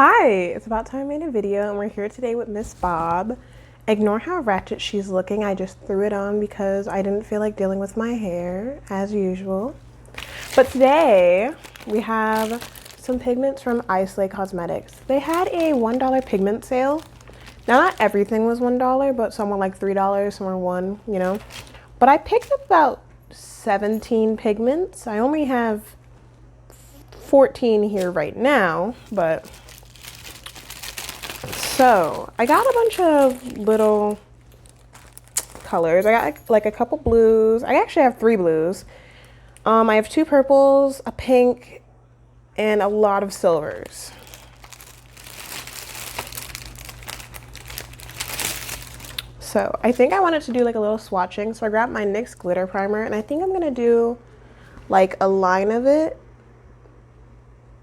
Hi, it's about time I made a video and we're here today with Miss Bob. Ignore how ratchet she's looking. I just threw it on because I didn't feel like dealing with my hair as usual. But today we have some pigments from Islay Cosmetics. They had a $1 pigment sale. Now not everything was $1, but some were like $3, some were $1, you know. But I picked up about 17 pigments. I only have 14 here right now, but so I got a bunch of little colors. I got like a couple blues. I actually have 3 blues. I have 2 purples, a pink, and a lot of silvers. So I think I wanted to do like a little swatching. So I grabbed my NYX glitter primer and I think I'm gonna do like a line of it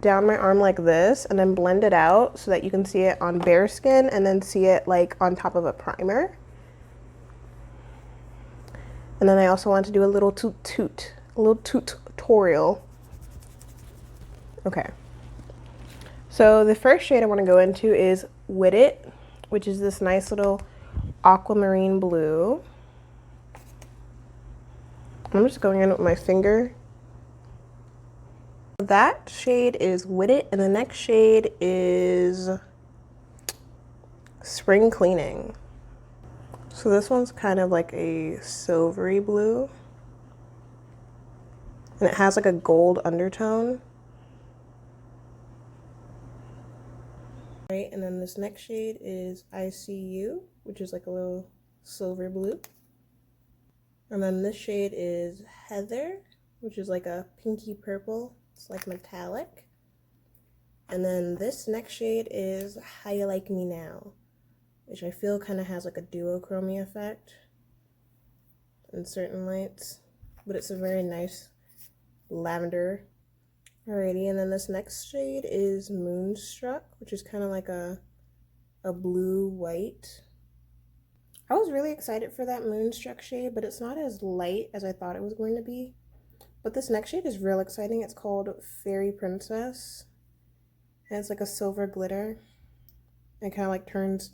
down my arm like this and then blend it out so that you can see it on bare skin and then see it like on top of a primer. And then I also want to do a little tutorial. Okay. So the first shade I want to go into is With It, which is this nice little aquamarine blue. I'm just going in with my finger. That shade is With It, and the next shade is Spring Cleaning. So this one's kind of like a silvery blue, and it has like a gold undertone. Right, and then this next shade is I See You, which is like a little silver blue. And then this shade is Heather, which is like a pinky purple. It's like metallic. And then this next shade is How You Like Me Now, which I feel kind of has like a duochrome effect in certain lights, but it's a very nice lavender. Alrighty, and then this next shade is Moonstruck, which is kind of like a blue-white. I was really excited for that Moonstruck shade, but it's not as light as I thought it was going to be. But this next shade is real exciting. It's called Fairy Princess. And it's like a silver glitter. It kind of like turns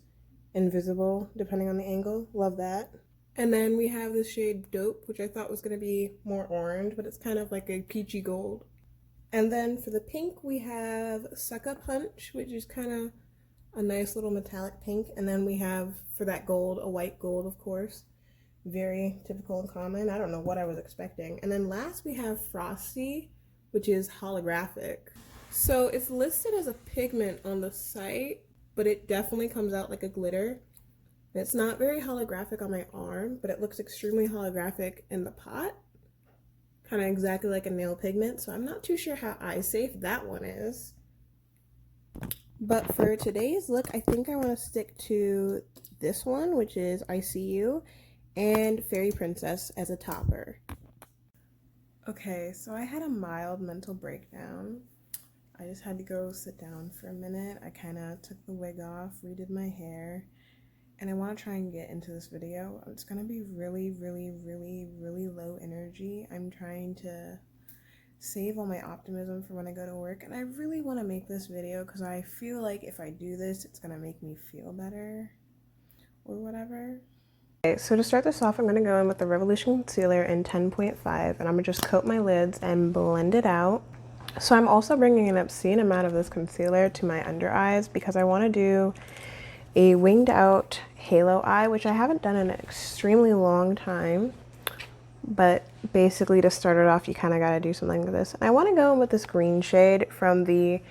invisible depending on the angle. Love that. And then we have this shade Dope, which I thought was going to be more orange, but it's kind of like a peachy gold. And then for the pink, we have Sucker Punch, which is kind of a nice little metallic pink. And then we have, for that gold, a white gold, of course. Very typical and common. I don't know what I was expecting. And then last we have Frosty, which is holographic. So it's listed as a pigment on the site, but it definitely comes out like a glitter. And it's not very holographic on my arm, but it looks extremely holographic in the pot. Kind of exactly like a nail pigment. So I'm not too sure how eye safe that one is. But for today's look, I think I want to stick to this one, which is I See You, and Fairy Princess as a topper. Okay, so I had a mild mental breakdown. I just had to go sit down for a minute. I kind of took the wig off, redid my hair, and I want to try and get into this video. It's going to be really low energy. I'm trying to save all my optimism for when I go to work, and I really want to make this video because I feel like if I do this, it's going to make me feel better or whatever. Okay, so to start this off, I'm going to go in with the Revolution Concealer in 10.5, and I'm going to just coat my lids and blend it out. So I'm also bringing an obscene amount of this concealer to my under eyes because I want to do a winged out halo eye, which I haven't done in an extremely long time. But basically to start it off, you kind of got to do something like this. And I want to go in with this green shade from the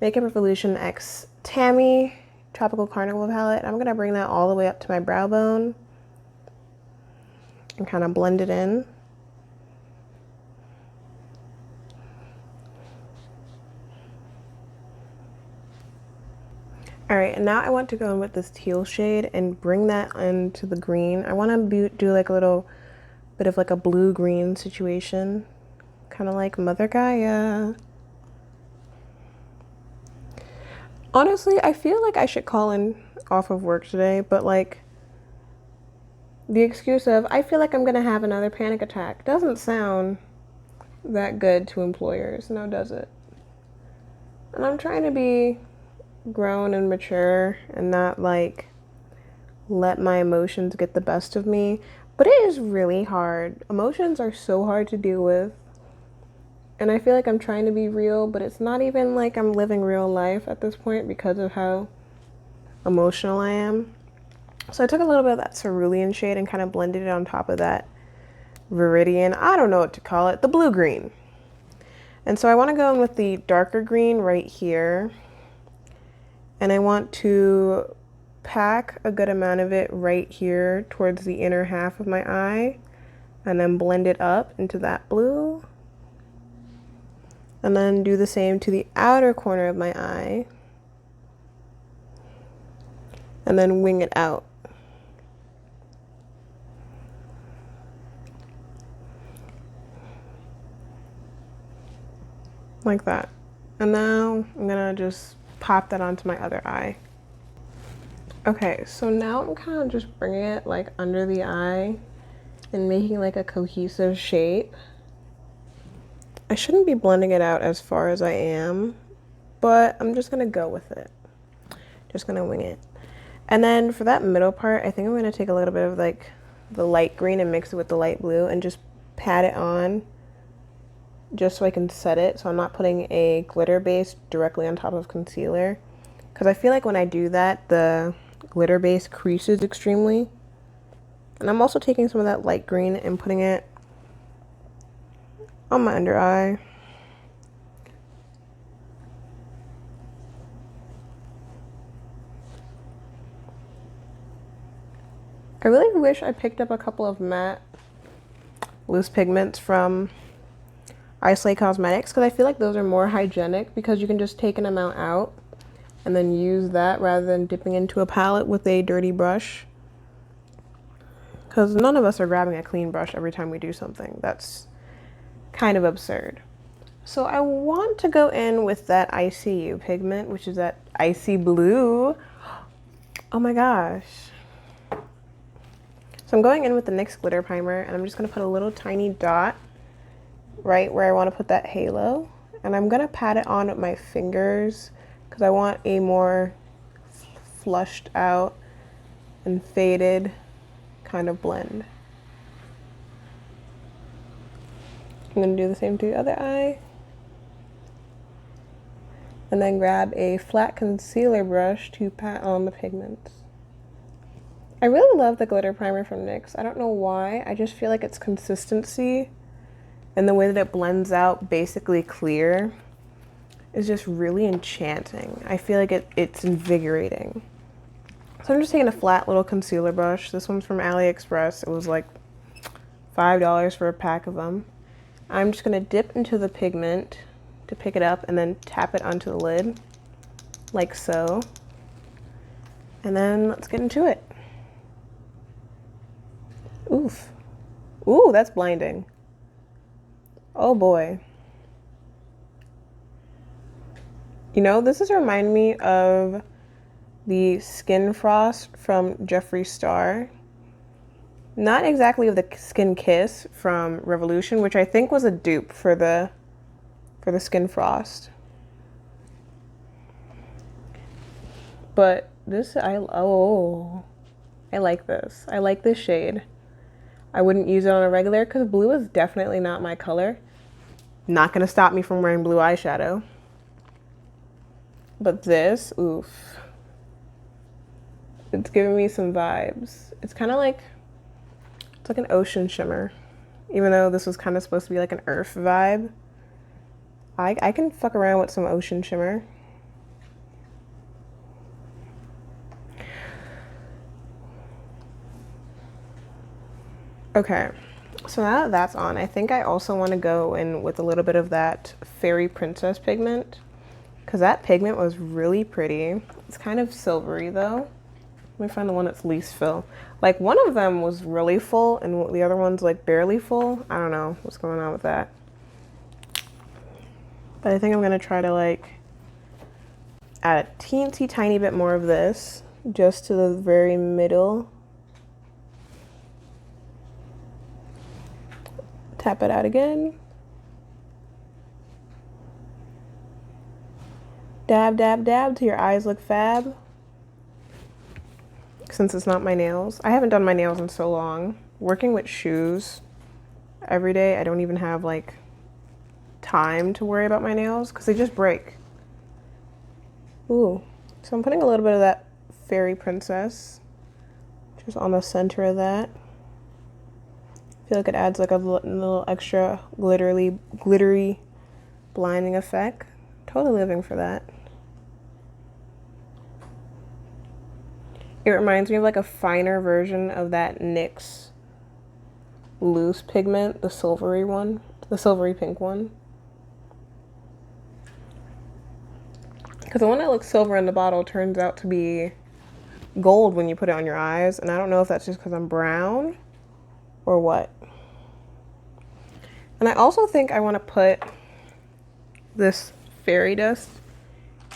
Makeup Revolution X Tammy Tropical Carnival palette. I'm going to bring that all the way up to my brow bone and kind of blend it in. Alright, and now I want to go in with this teal shade and bring that into the green. I want to do like a little bit of like a blue-green situation, kind of like Mother Gaia. Honestly, I feel like I should call in off of work today, but like the excuse of I feel like I'm gonna have another panic attack doesn't sound that good to employers, no does it? And I'm trying to be grown and mature and not like let my emotions get the best of me. But it is really hard. Emotions are so hard to deal with. And I feel like I'm trying to be real, but it's not even like I'm living real life at this point because of how emotional I am. So I took a little bit of that cerulean shade and kind of blended it on top of that Viridian. I don't know what to call it. The blue green. And so I want to go in with the darker green right here. And I want to pack a good amount of it right here towards the inner half of my eye. And then blend it up into that blue. And then do the same to the outer corner of my eye. And then wing it out. Like that. And now I'm gonna just pop that onto my other eye. Okay, so now I'm kind of just bringing it like under the eye and making like a cohesive shape. I shouldn't be blending it out as far as I am, but I'm just gonna go with it. Just gonna wing it. And then for that middle part, I think I'm gonna take a little bit of like the light green and mix it with the light blue and just pat it on just so I can set it, so I'm not putting a glitter base directly on top of concealer, because I feel like when I do that the glitter base creases extremely. And I'm also taking some of that light green and putting it on my under eye. I really wish I picked up a couple of matte loose pigments from Islay Cosmetics, because I feel like those are more hygienic because you can just take an amount out and then use that rather than dipping into a palette with a dirty brush. Because none of us are grabbing a clean brush every time we do something. That's kind of absurd. So I want to go in with that ICU pigment, which is that icy blue. Oh my gosh. So I'm going in with the NYX glitter primer, and I'm just going to put a little tiny dot right where I want to put that halo. And I'm going to pat it on with my fingers because I want a more flushed out and faded kind of blend. I'm going to do the same to the other eye. And then grab a flat concealer brush to pat on the pigments. I really love the glitter primer from NYX. I don't know why. I just feel like its consistency and the way that it blends out basically clear is just really enchanting. I feel like it's invigorating. So I'm just taking a flat little concealer brush. This one's from AliExpress. It was like $5 for a pack of them. I'm just going to dip into the pigment to pick it up and then tap it onto the lid like so. And then let's get into it. Oof. Ooh, that's blinding. Oh boy. You know, this is reminding me of the Skin Frost from Jeffree Star. Not exactly of the Skin Kiss from Revolution, which I think was a dupe for the Skin Frost. But this, I like this. I like this shade. I wouldn't use it on a regular because blue is definitely not my color. Not gonna stop me from wearing blue eyeshadow. But this, oof. It's giving me some vibes. It's kind of like, it's like an ocean shimmer. Even though this was kind of supposed to be like an earth vibe. I can fuck around with some ocean shimmer. Okay, so now that that's on, I think I also want to go in with a little bit of that Fairy Princess pigment, because that pigment was really pretty. It's kind of silvery though. Let me find the one that's least fill. Like one of them was really full and the other one's like barely full. I don't know what's going on with that. But I think I'm gonna try to like add a teensy tiny bit more of this just to the very middle. Tap it out again. Dab, dab, dab till your eyes look fab. Since it's not my nails. I haven't done my nails in so long. Working with shoes every day, I don't even have like time to worry about my nails because they just break. Ooh. So I'm putting a little bit of that Fairy Princess just on the center of that. I feel like it adds like a little extra glittery blinding effect. Totally living for that. It reminds me of like a finer version of that NYX loose pigment, the silvery one, the silvery pink one. Because the one that looks silver in the bottle turns out to be gold when you put it on your eyes. And I don't know if that's just because I'm brown or what. And I also think I want to put this fairy dust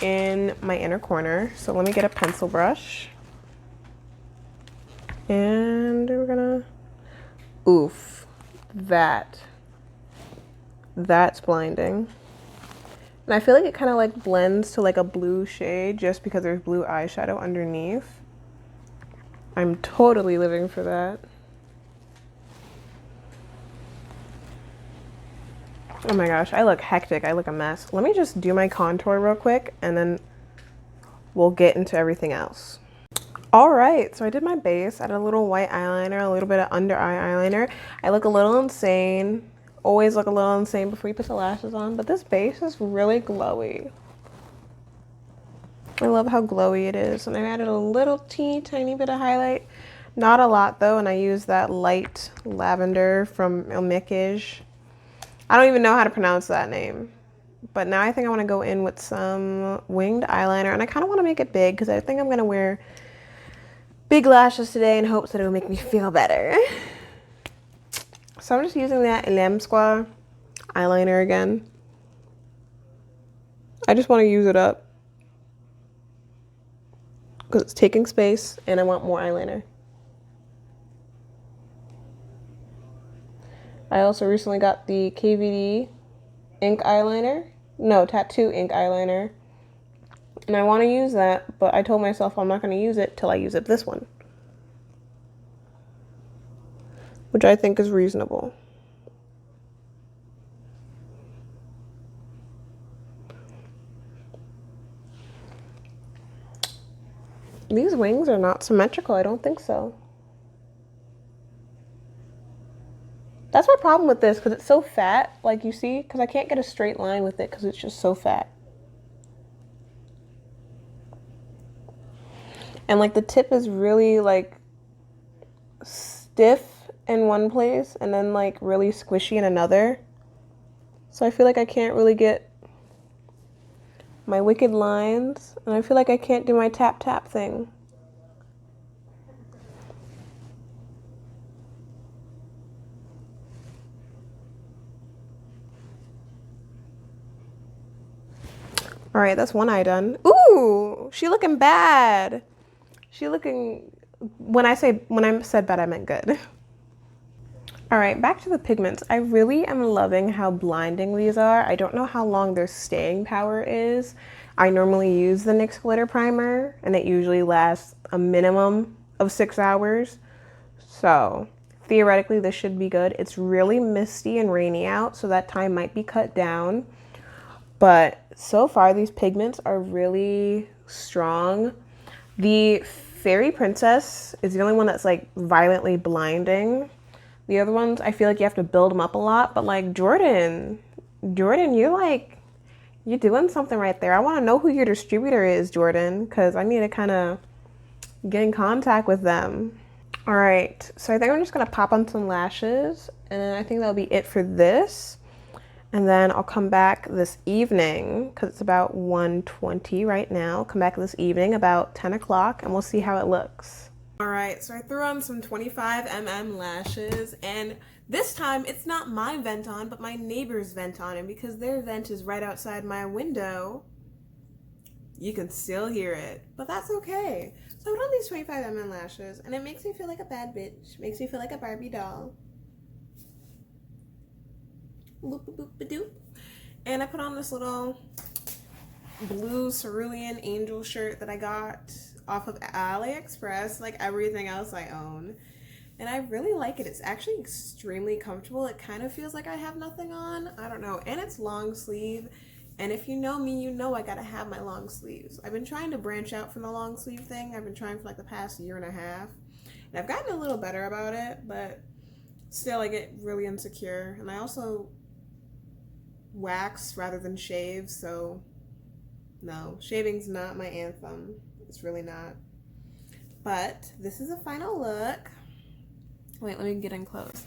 in my inner corner. So let me get a pencil brush. And we're gonna, oof, that's blinding. And I feel like it kind of like blends to like a blue shade just because there's blue eyeshadow underneath. I'm totally living for that. Oh my gosh, I look hectic. I look a mess. Let me just do my contour real quick and then we'll get into everything else. All right, so I did my base. I did a little white eyeliner, a little bit of under eye eyeliner. I look a little insane. Always look a little insane before you put the lashes on, but this base is really glowy. I love how glowy it is. And I added a little tiny bit of highlight. Not a lot though, and I used that light lavender from Omikage. I don't even know how to pronounce that name. But now I think I want to go in with some winged eyeliner, and I kind of want to make it big because I think I'm going to wear big lashes today in hopes that it will make me feel better. So I'm just using that Lame eyeliner again. I just want to use it up because it's taking space and I want more eyeliner. I also recently got the KVD ink eyeliner. No, tattoo ink eyeliner. And I want to use that, but I told myself I'm not going to use it till I use it this one. Which I think is reasonable. These wings are not symmetrical. I don't think so. That's my problem with this because it's so fat, like you see, because I can't get a straight line with it because it's just so fat. And like the tip is really like stiff in one place and then like really squishy in another. So I feel like I can't really get my wicked lines, and I feel like I can't do my tap tap thing. All right, that's one eye done. Ooh, she looking bad. She looking, when I said bad, I meant good. All right, back to the pigments. I really am loving how blinding these are. I don't know how long their staying power is. I normally use the NYX glitter primer and it usually lasts a minimum of 6 hours. So theoretically this should be good. It's really misty and rainy out, so that time might be cut down. But so far these pigments are really strong. The Fairy Princess is the only one that's like violently blinding. The other ones, I feel like you have to build them up a lot, but like Jordan, you're doing something right there. I want to know who your distributor is, Jordan, because I need to kind of get in contact with them. All right, so I think I'm just gonna pop on some lashes, and I think that'll be it for this. And then I'll come back this evening, because it's about 1:20 right now. Come back this evening about 10 o'clock, and we'll see how it looks. All right, so I threw on some 25mm lashes, and this time it's not my vent on, but my neighbor's vent on, and because their vent is right outside my window, you can still hear it, but that's okay. So I put on these 25mm lashes, and it makes me feel like a bad bitch. Makes me feel like a Barbie doll. Boop, boop, boop, doop. And I put on this little blue cerulean angel shirt that I got off of AliExpress, like everything else I own. And I really like it. It's actually extremely comfortable. It kind of feels like I have nothing on. I don't know. And it's long sleeve. And if you know me, you know I gotta have my long sleeves. I've been trying to branch out from the long sleeve thing. I've been trying for like the past year and a half. And I've gotten a little better about it, but still I get really insecure. And I also wax rather than shave, so no, shaving's not my anthem. It's really not. But this is a final look. Wait, let me get in close.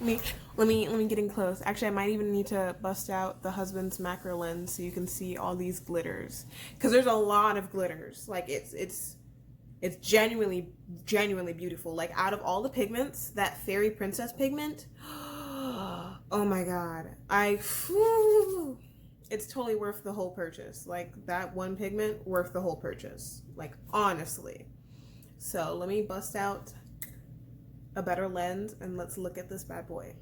Let me get in close. Actually, I might even need to bust out the husband's macro lens so you can see all these glitters. Because there's a lot of glitters. Like it's genuinely beautiful. Like out of all the pigments, that Fairy Princess pigment, oh my god. It's totally worth the whole purchase. Like that one pigment worth the whole purchase. Like honestly. So let me bust out a better lens and let's look at this bad boy.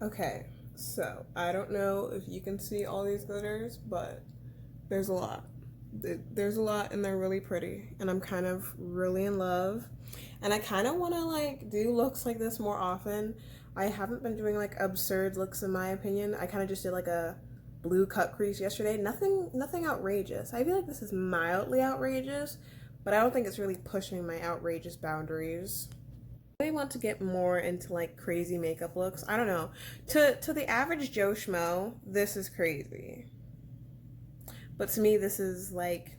Okay, so I don't know if you can see all these glitters, but there's a lot. There's a lot and they're really pretty and I'm kind of really in love. And I kind of want to like do looks like this more often. I haven't been doing like absurd looks in my opinion. I kind of just did like a blue cut crease yesterday. Nothing outrageous. I feel like this is mildly outrageous, but I don't think it's really pushing my outrageous boundaries. I really want to get more into like crazy makeup looks. I don't know. To the average Joe Schmo, this is crazy. But to me, this is like,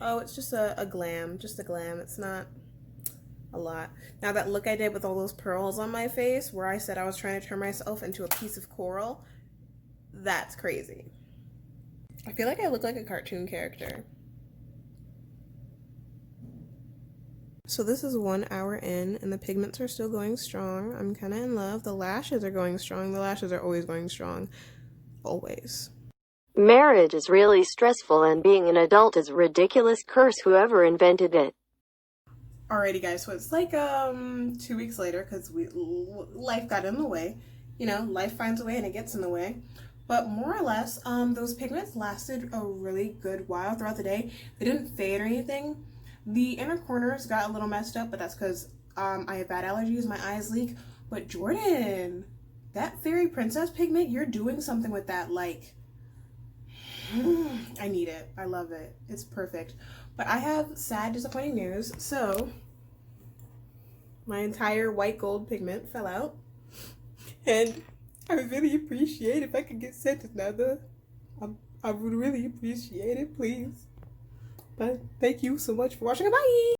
oh, it's just a glam. Just a glam. It's not a lot. Now that look I did with all those pearls on my face, where I said I was trying to turn myself into a piece of coral, that's crazy. I feel like I look like a cartoon character. So this is 1 hour in and the pigments are still going strong. I'm kind of in love. The lashes are going strong. The lashes are always going strong. Always. Marriage is really stressful and being an adult is a ridiculous curse, whoever invented it. Alrighty guys, so it's like 2 weeks later because life got in the way. You know, life finds a way and it gets in the way. But more or less, those pigments lasted a really good while throughout the day. They didn't fade or anything. The inner corners got a little messed up, but that's because I have bad allergies, my eyes leak. But Jordan, that Fairy Princess pigment, you're doing something with that, like, I need it. I love it. It's perfect. But I have sad, disappointing news. So, my entire white gold pigment fell out. And I would really appreciate if I could get sent another. I would really appreciate it, please. But thank you so much for watching. Bye!